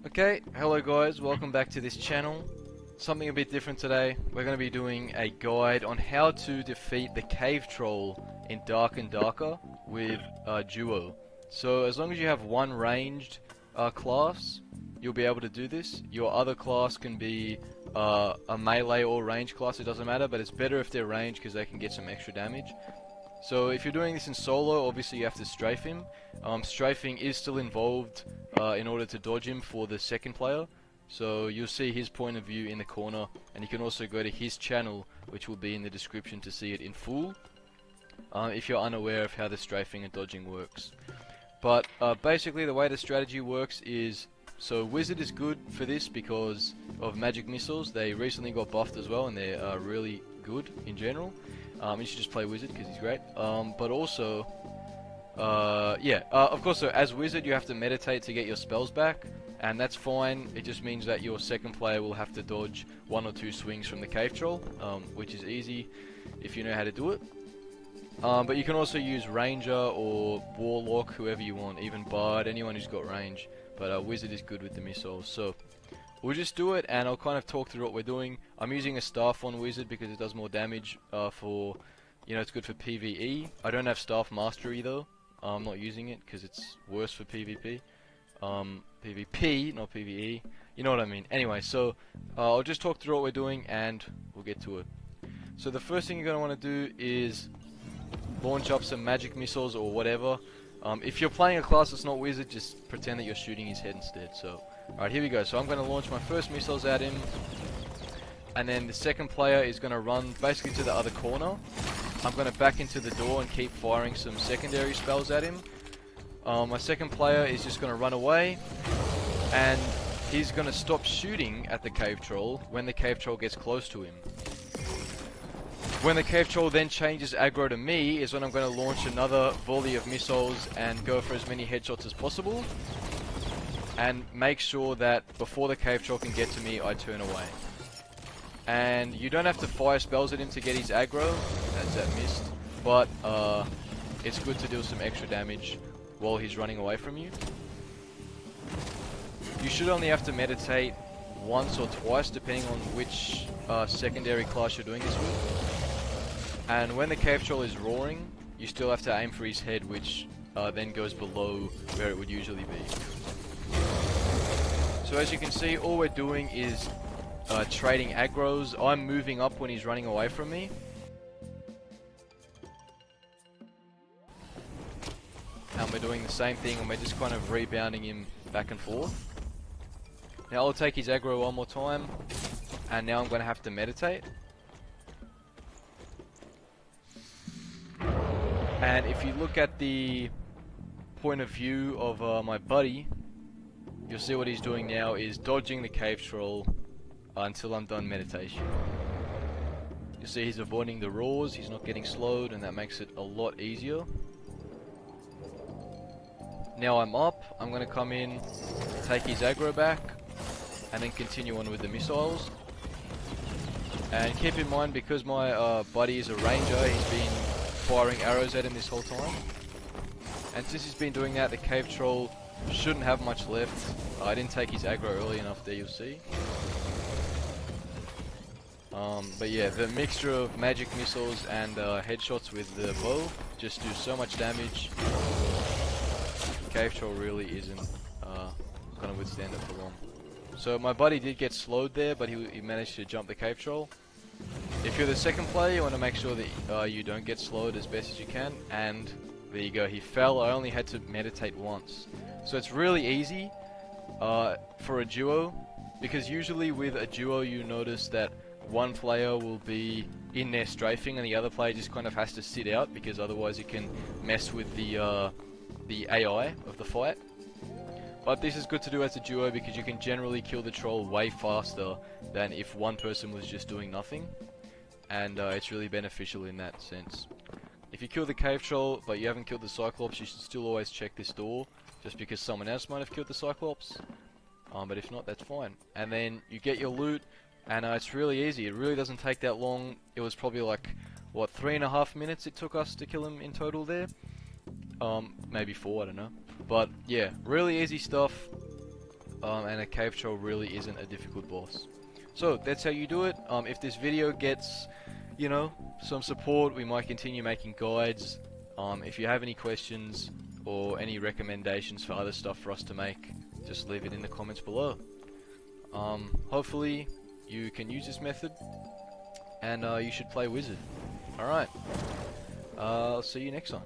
Okay, hello guys, welcome back to this channel. Something a bit different today. We're going to be doing a guide on how to defeat the cave troll in Dark and Darker with duo. So as long as you have one ranged class, you'll be able to do this. Your other class can be a melee or ranged class, it doesn't matter, but it's better if they're ranged because they can get some extra damage. So if you're doing this in solo, obviously you have to strafe him. Strafing is still involved in order to dodge him for the second player. So you'll see his point of view in the corner, and you can also go to his channel, which will be in the description to see it in full, if you're unaware of how the strafing and dodging works. But basically the way the strategy works is, so Wizard is good for this because of magic missiles. They recently got buffed as well, and they're really good in general. You should just play Wizard because he's great. But also, of course, so as Wizard you have to meditate to get your spells back, and that's fine. It just means that your second player will have to dodge 1 or 2 swings from the cave troll, which is easy if you know how to do it. But you can also use Ranger or Warlock, whoever you want, even Bard, anyone who's got range. But Wizard is good with the missiles, so we'll just do it, and I'll kind of talk through what we're doing. I'm using a staff on Wizard because it does more damage for, it's good for PvE. I don't have staff mastery though. I'm not using it because it's worse for PvP. PvP, not PvE. You know what I mean. Anyway, so I'll just talk through what we're doing and we'll get to it. So the first thing you're going to want to do is launch up some magic missiles or whatever. If you're playing a class that's not Wizard, just pretend that you're shooting his head instead. So, alright, here we go. So I'm going to launch my first missiles at him, and then the second player is going to run basically to the other corner. I'm going to back into the door and keep firing some secondary spells at him. My second player is just going to run away, and he's going to stop shooting at the cave troll when the cave troll gets close to him. When the cave troll then changes aggro to me is when I'm going to launch another volley of missiles and go for as many headshots as possible, and make sure that before the cave troll can get to me, I turn away. And you don't have to fire spells at him to get his aggro, as that missed, but it's good to deal some extra damage while he's running away from you. You should only have to meditate once or twice depending on which secondary class you're doing this with. And when the cave troll is roaring, you still have to aim for his head, which then goes below where it would usually be. So as you can see, all we're doing is trading aggros. I'm moving up when he's running away from me. And we're doing the same thing, and we're just kind of rebounding him back and forth. Now I'll take his aggro one more time, and now I'm going to have to meditate. And if you look at the point of view of my buddy, you'll see what he's doing now is dodging the cave troll until I'm done meditation. You see he's avoiding the roars, he's not getting slowed, and that makes it a lot easier. Now I'm up, I'm going to come in, take his aggro back, and then continue on with the missiles. And keep in mind, because my buddy is a ranger, he's been firing arrows at him this whole time. And since he's been doing that, the cave troll shouldn't have much left. I didn't take his aggro early enough there, you'll see. But yeah, the mixture of magic missiles and headshots with the bow just do so much damage. Cave troll really isn't going to withstand it for long. So my buddy did get slowed there, but he managed to jump the cave troll. If you're the second player, you want to make sure that you don't get slowed as best as you can. And there you go, he fell. I only had to meditate once. So it's really easy for a duo, because usually with a duo you notice that one player will be in there strafing and the other player just kind of has to sit out, because otherwise it can mess with the AI of the fight. But this is good to do as a duo because you can generally kill the troll way faster than if one person was just doing nothing. And it's really beneficial in that sense. If you kill the cave troll but you haven't killed the Cyclops, you should still always check this door, just because someone else might have killed the Cyclops. But if not, that's fine. And then you get your loot, and it's really easy. It really doesn't take that long. It was probably like, what, 3.5 minutes it took us to kill him in total there? Maybe 4, I don't know. But yeah, really easy stuff. and a cave troll really isn't a difficult boss. So that's how you do it. If this video gets, you know, some support, we might continue making guides. If you have any questions or any recommendations for other stuff for us to make, just leave it in the comments below. Hopefully you can use this method, and you should play wizard. Alright, I'll see you next time.